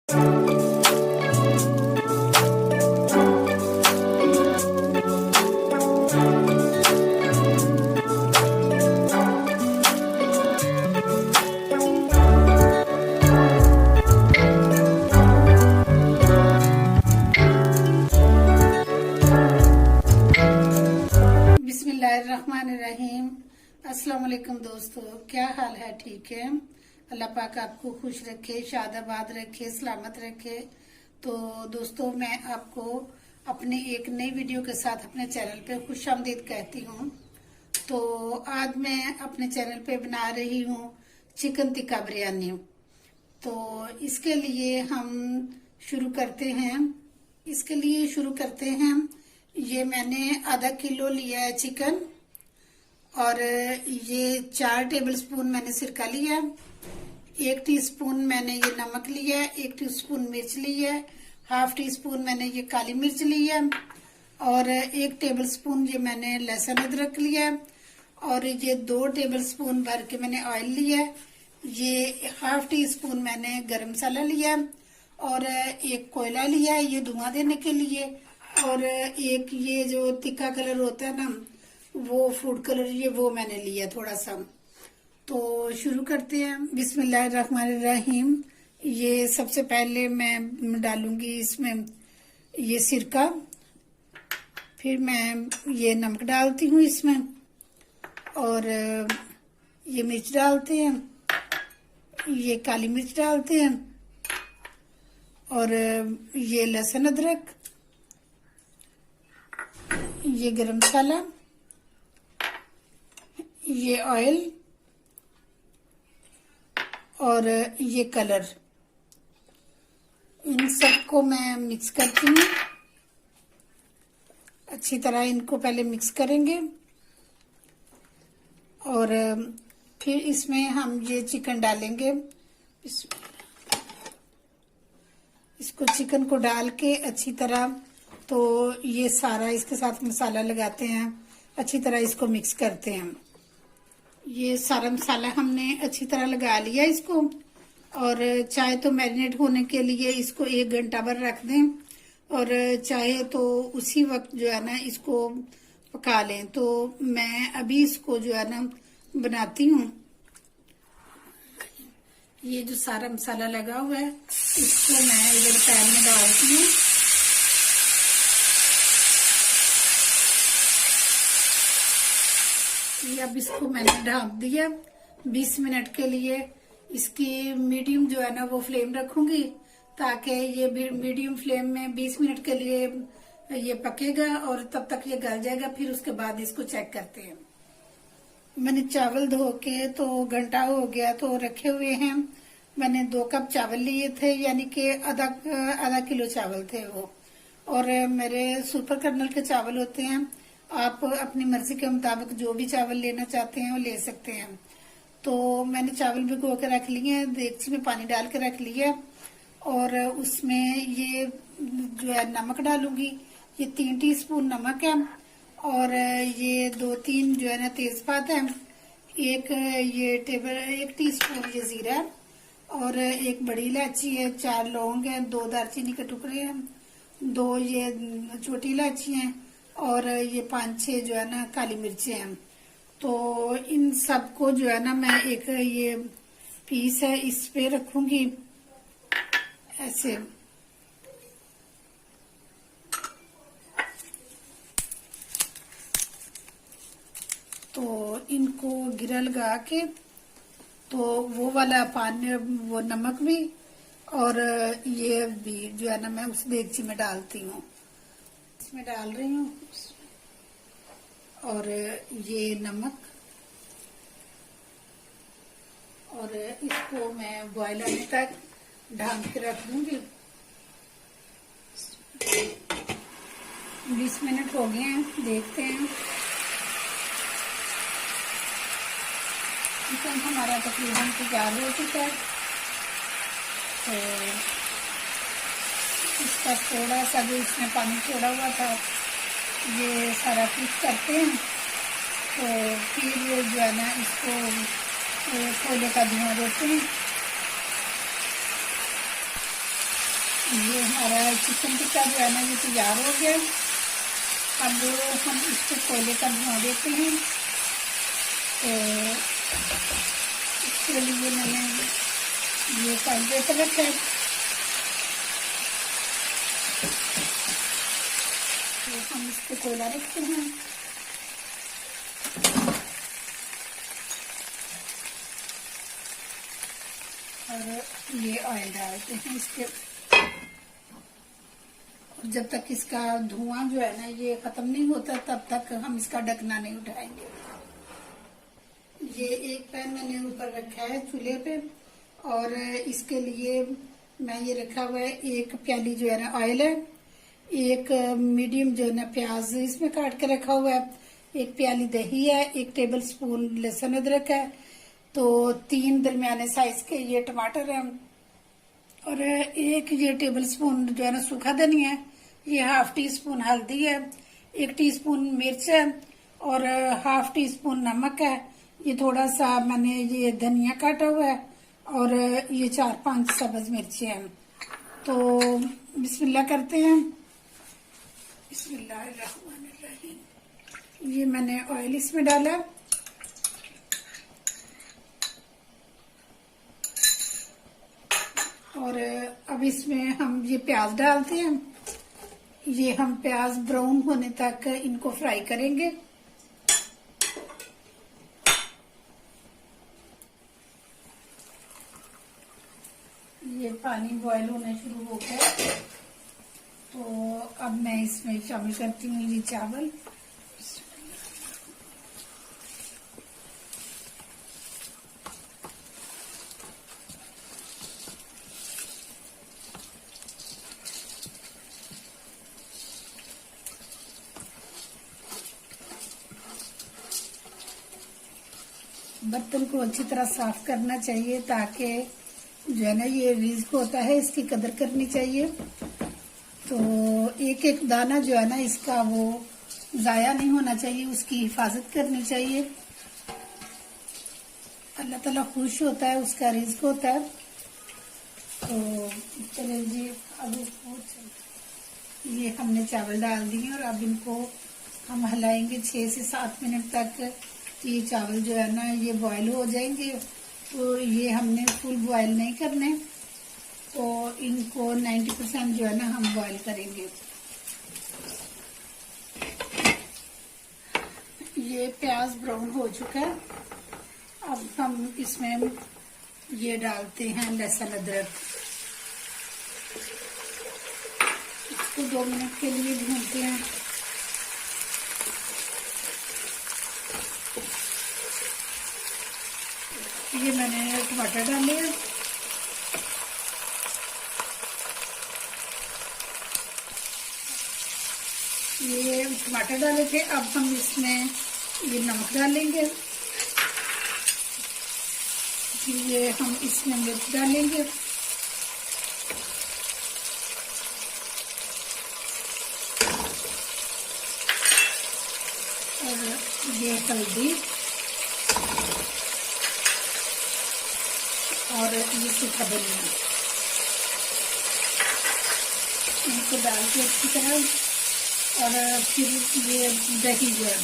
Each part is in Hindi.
बिस्मिल्लाहिर्रहमानिर्रहीम। अस्सलाम वालेकुम दोस्तों, क्या हाल है? ठीक है, अल्लाह पाक आपको खुश रखे, शादाबाद रखे, सलामत रखे। तो दोस्तों, मैं आपको अपने एक नई वीडियो के साथ अपने चैनल पे खुशामदीद कहती हूँ। तो आज मैं अपने चैनल पे बना रही हूँ चिकन टिक्का बिरयानी। तो इसके लिए हम शुरू करते हैं। ये मैंने आधा किलो लिया है चिकन, और ये 4 टेबलस्पून मैंने सिरका लिया, 1 टीस्पून मैंने ये नमक लिया, 1 टीस्पून मिर्च ली है, हाफ टी स्पून मैंने ये काली मिर्च ली है, और 1 टेबलस्पून ये मैंने लहसुन अदरक लिया, और ये 2 टेबलस्पून भर के मैंने ऑयल लिया, ये हाफ टी स्पून मैंने गरम मसाला लिया, और एक कोयला लिया है ये धुआं देने के लिए, और एक ये जो तिक्का कलर होता है ना, वो फूड कलर, ये वो मैंने लिया थोड़ा सा। तो शुरू करते हैं। बिस्मिल्लाहिर्रहमानिर्रहीम। ये सबसे पहले मैं डालूंगी इसमें ये सिरका, फिर मैं ये नमक डालती हूँ इसमें, और ये मिर्च डालते हैं, ये काली मिर्च डालते हैं, और ये लहसुन अदरक, ये गरम मसाला, ये ऑयल, और ये कलर। इन सबको मैं मिक्स करती हूँ अच्छी तरह। इनको पहले मिक्स करेंगे, और फिर इसमें हम ये चिकन डालेंगे। इसको चिकन को डाल के अच्छी तरह, तो ये सारा इसके साथ मसाला लगाते हैं, अच्छी तरह इसको मिक्स करते हैं। ये सारा मसाला हमने अच्छी तरह लगा लिया इसको, और चाहे तो मैरिनेट होने के लिए इसको 1 घंटा भर रख दें, और चाहे तो उसी वक्त जो है ना इसको पका लें। तो मैं अभी इसको जो है ना बनाती हूँ। ये जो सारा मसाला लगा हुआ है इसको मैं इधर पैन में डालती हूँ। ये अब इसको मैंने ढक दिया 20 मिनट के लिए। इसकी मीडियम जो है ना वो फ्लेम रखूंगी, ताकि ये मीडियम फ्लेम में 20 मिनट के लिए ये पकेगा, और तब तक ये गल जाएगा। फिर उसके बाद इसको चेक करते हैं। मैंने चावल धो के तो घंटा हो गया तो रखे हुए हैं। मैंने 2 कप चावल लिए थे, यानी कि आधा किलो चावल थे वो, और मेरे सुपर कर्नल के चावल होते हैं। आप अपनी मर्जी के मुताबिक जो भी चावल लेना चाहते हैं वो ले सकते हैं। तो मैंने चावल भिगो के रख लिए हैं, देगची में पानी डाल के रख लिया, और उसमें ये जो है नमक डालूंगी। ये 3 टीस्पून नमक है, और ये 2-3 जो है ना तेजपात है, एक टीस्पून ये जीरा है, और एक बड़ी इलायची है, 4 लौंग है, 2 दालचीनी के टुकड़े हैं, 2 ये छोटी इलायची हैं, और ये 5-6 जो है ना काली मिर्चें हैं। तो इन सबको जो है ना मैं एक ये पीस है इस पे रखूंगी ऐसे। तो इनको गिरा लगा के, तो वो वाला पानी, वो नमक भी और ये भी जो है ना मैं उस देगची में डालती हूँ, इसमें डाल रही हूँ। और ये नमक, और इसको मैं बॉयल होने तक ढक के रख दूंगी। 20 मिनट हो गए हैं, देखते हैं। चिकन हमारा तकरीबन तैयार हो चुका है। तो इसका थोड़ा सा जो इसमें पानी छोड़ा हुआ था ये सारा कुछ करते हैं। तो फिर जो है ना इसको कोयले का धुआं देते हैं। ये हमारा चिकन टिक्का जो है ना ये तैयार हो गया। अब हम इसको कोयले का धुआं देते हैं। तो इसके लिए मैंने ये फाइल पेपर रखा है। तो हम इस पर कोयला रखते हैं और ये ऑयल डालते हैं इसके। और जब तक इसका धुआं जो है ना ये खत्म नहीं होता तब तक हम इसका ढकना नहीं उठाएंगे। ये एक पैन मैंने ऊपर रखा है चूल्हे पे और इसके लिए मैं ये रखा हुआ है, एक प्याली जो है ना ऑयल है, एक मीडियम जो है ना प्याज इसमें काट के रखा हुआ है, एक प्याली दही है, एक टेबल स्पून लहसुन अदरक है, तो 3 दरमियाने साइज के ये टमाटर हैं और एक ये टेबल स्पून जो है ना सूखा धनिया है, ये ½ टी स्पून हल्दी है, 1 टीस्पून मिर्च है और ½ टीस्पून नमक है। ये थोड़ा सा मैंने ये धनिया काटा हुआ है और ये 4-5 सब्ज मिर्ची हैं। तो बिस्मिल्लाह करते हैं। बिस्मिल्लाहिर्रहमानिर्रहीम। ये मैंने ऑयल इसमें डाला और अब इसमें हम ये प्याज डालते हैं। ये हम प्याज ब्राउन होने तक इनको फ्राई करेंगे। ये पानी बॉईल होना शुरू हो गया तो अब मैं इसमें शामिल करती हूँ ये चावल। बर्तन को अच्छी तरह साफ करना चाहिए ताकि जो है ना ये रिज्क होता है इसकी कदर करनी चाहिए। तो एक एक दाना जो है ना इसका वो जाया नहीं होना चाहिए, उसकी हिफाजत करनी चाहिए। अल्लाह ताला खुश होता है, उसका रिज्क होता है। तो चलिए जी अब ये हमने चावल डाल दिए और अब इनको हम हिलाएंगे 6 से 7 मिनट तक। ये चावल जो है ना ये बॉईल हो जाएंगे। तो ये हमने फुल बॉईल नहीं करने, तो इनको 90% जो है ना हम बॉईल करेंगे। ये प्याज ब्राउन हो चुका है। अब हम इसमें ये डालते हैं लहसुन अदरक। इसको 2 मिनट के लिए भूनते हैं। ये मैंने टमाटर डाले हैं। ये टमाटर डाले थे, अब हम इसमें ये नमक डालेंगे। ये हम इसमें मिर्च डालेंगे और ये हल्दी और ये सूखा धनिया, इनको डाल के अच्छी तरह और फिर ये दही जो है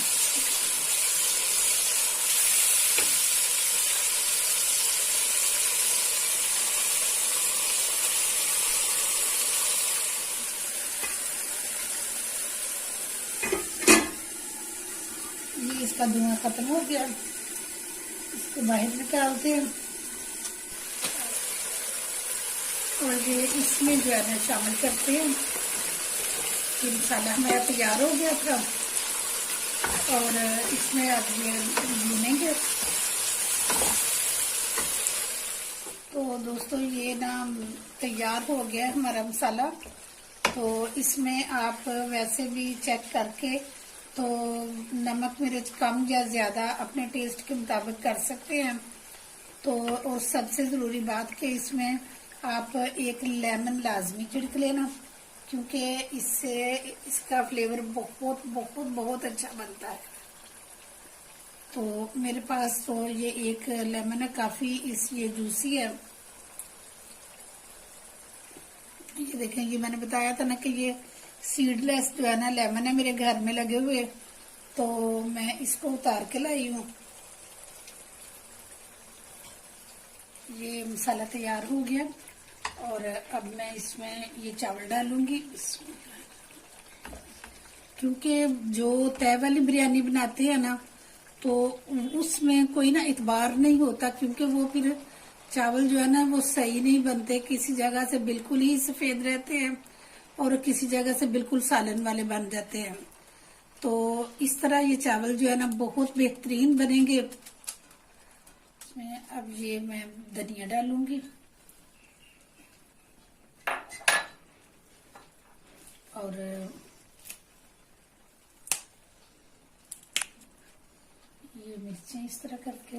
ये इसका धुआं खत्म हो गया, इसको बाहर निकालते हैं और ये इसमें जो है ना शामिल करते हैं। ये मसाला हमारा तैयार हो गया था और इसमें अब ये भूनेंगे। तो दोस्तों ये ना तैयार हो गया हमारा मसाला। तो इसमें आप वैसे भी चेक करके तो नमक मिर्च कम या ज़्यादा अपने टेस्ट के मुताबिक कर सकते हैं। तो और सबसे ज़रूरी बात कि इसमें आप एक लेमन लाजमी छिड़क लेना, क्योंकि इससे इसका फ्लेवर बहुत बहुत बहुत अच्छा बनता है। तो मेरे पास तो ये एक लेमन है, काफ़ी ये जूसी है। ये देखें, ये मैंने बताया था ना कि ये सीडलेस जो है ना लेमन है मेरे घर में लगे हुए, तो मैं इसको उतार के लाई हूँ। ये मसाला तैयार हो गया और अब मैं इसमें ये चावल डालूंगी। क्योंकि जो तय वाली बिरयानी बनाते हैं ना, तो उसमें कोई ना इतबार नहीं होता, क्योंकि वो फिर चावल जो है ना वो सही नहीं बनते। किसी जगह से बिल्कुल ही सफेद रहते हैं और किसी जगह से बिल्कुल सालन वाले बन जाते हैं। तो इस तरह ये चावल जो है ना बहुत बेहतरीन बनेंगे। इसमें अब ये मैं धनिया डालूंगी और ये मिर्चें इस तरह करके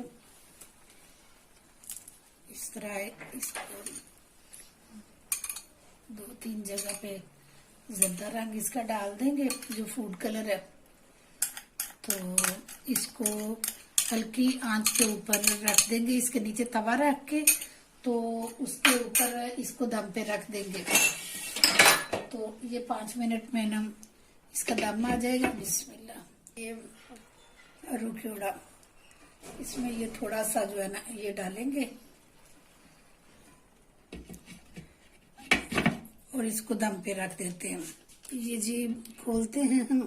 इस तरह इसको 2-3 जगह पे ज़्यादा रंग इसका डाल देंगे, जो फूड कलर है। तो इसको हल्की आंच के ऊपर रख देंगे, इसके नीचे तवा रख के, तो उसके ऊपर इसको दम पे रख देंगे। तो ये 5 मिनट में ना इसका दम आ जाएगा। बिस्मिल्लाह। ये रुखियोड़ा, इसमें ये थोड़ा सा जो है ना ये डालेंगे और इसको दम पे रख देते हैं। ये जी खोलते हैं हम,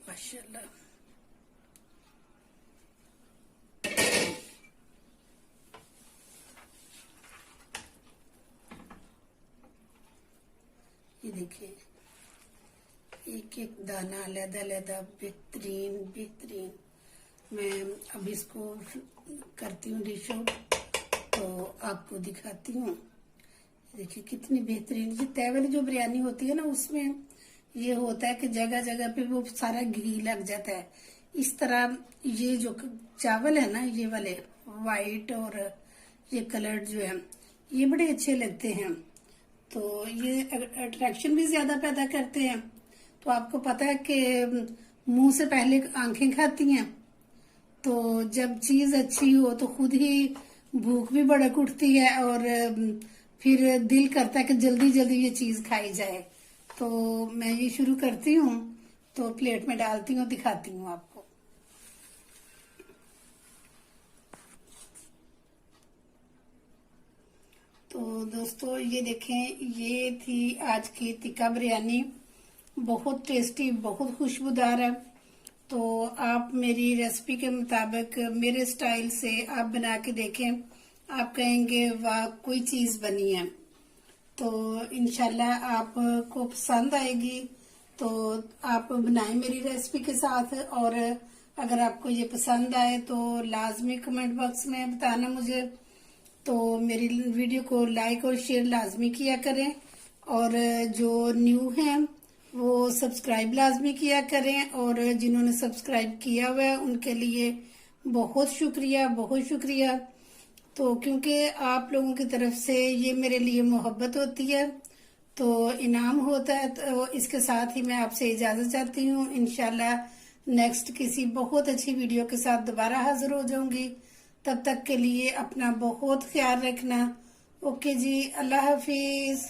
माशाल्लाह। ये देखिए, एक एक दाना अलग-अलग बेहतरीन बेहतरीन। मैं अब इसको करती हूँ डिश आउट, तो आपको दिखाती हूँ। देखिए कितनी बेहतरीन। ये तय वाली जो बिरयानी होती है ना, उसमें ये होता है कि जगह जगह पे वो सारा घी लग जाता है। इस तरह ये जो चावल है ना, ये वाले वाइट और ये कलर जो है, ये बड़े अच्छे लगते हैं। तो ये अट्रैक्शन भी ज्यादा पैदा करते हैं। तो आपको पता है कि मुंह से पहले आंखें खाती हैं, तो जब चीज अच्छी हो तो खुद ही भूख भी भड़क उठती है और फिर दिल करता है कि जल्दी जल्दी ये चीज खाई जाए। तो मैं ये शुरू करती हूँ, तो प्लेट में डालती हूँ, दिखाती हूँ आपको। तो दोस्तों ये देखें, ये थी आज की टिक्का बिरयानी। बहुत टेस्टी, बहुत खुशबूदार है। तो आप मेरी रेसिपी के मुताबिक मेरे स्टाइल से आप बना के देखें, आप कहेंगे वाह कोई चीज बनी है। तो इंशाल्लाह आपको पसंद आएगी। तो आप बनाएं मेरी रेसिपी के साथ, और अगर आपको ये पसंद आए तो लाजमी कमेंट बॉक्स में बताना मुझे। तो मेरी वीडियो को लाइक और शेयर लाजमी किया करें, और जो न्यू हैं वो सब्सक्राइब लाजमी किया करें, और जिन्होंने सब्सक्राइब किया हुआ है उनके लिए बहुत शुक्रिया, बहुत शुक्रिया। तो क्योंकि आप लोगों की तरफ से ये मेरे लिए मोहब्बत होती है, तो इनाम होता है। तो इसके साथ ही मैं आपसे इजाजत चाहती हूँ। इंशाल्लाह नेक्स्ट किसी बहुत अच्छी वीडियो के साथ दोबारा हाजिर हो जाऊंगी। तब तक के लिए अपना बहुत ख्याल रखना। ओके जी, अल्लाह हाफिज।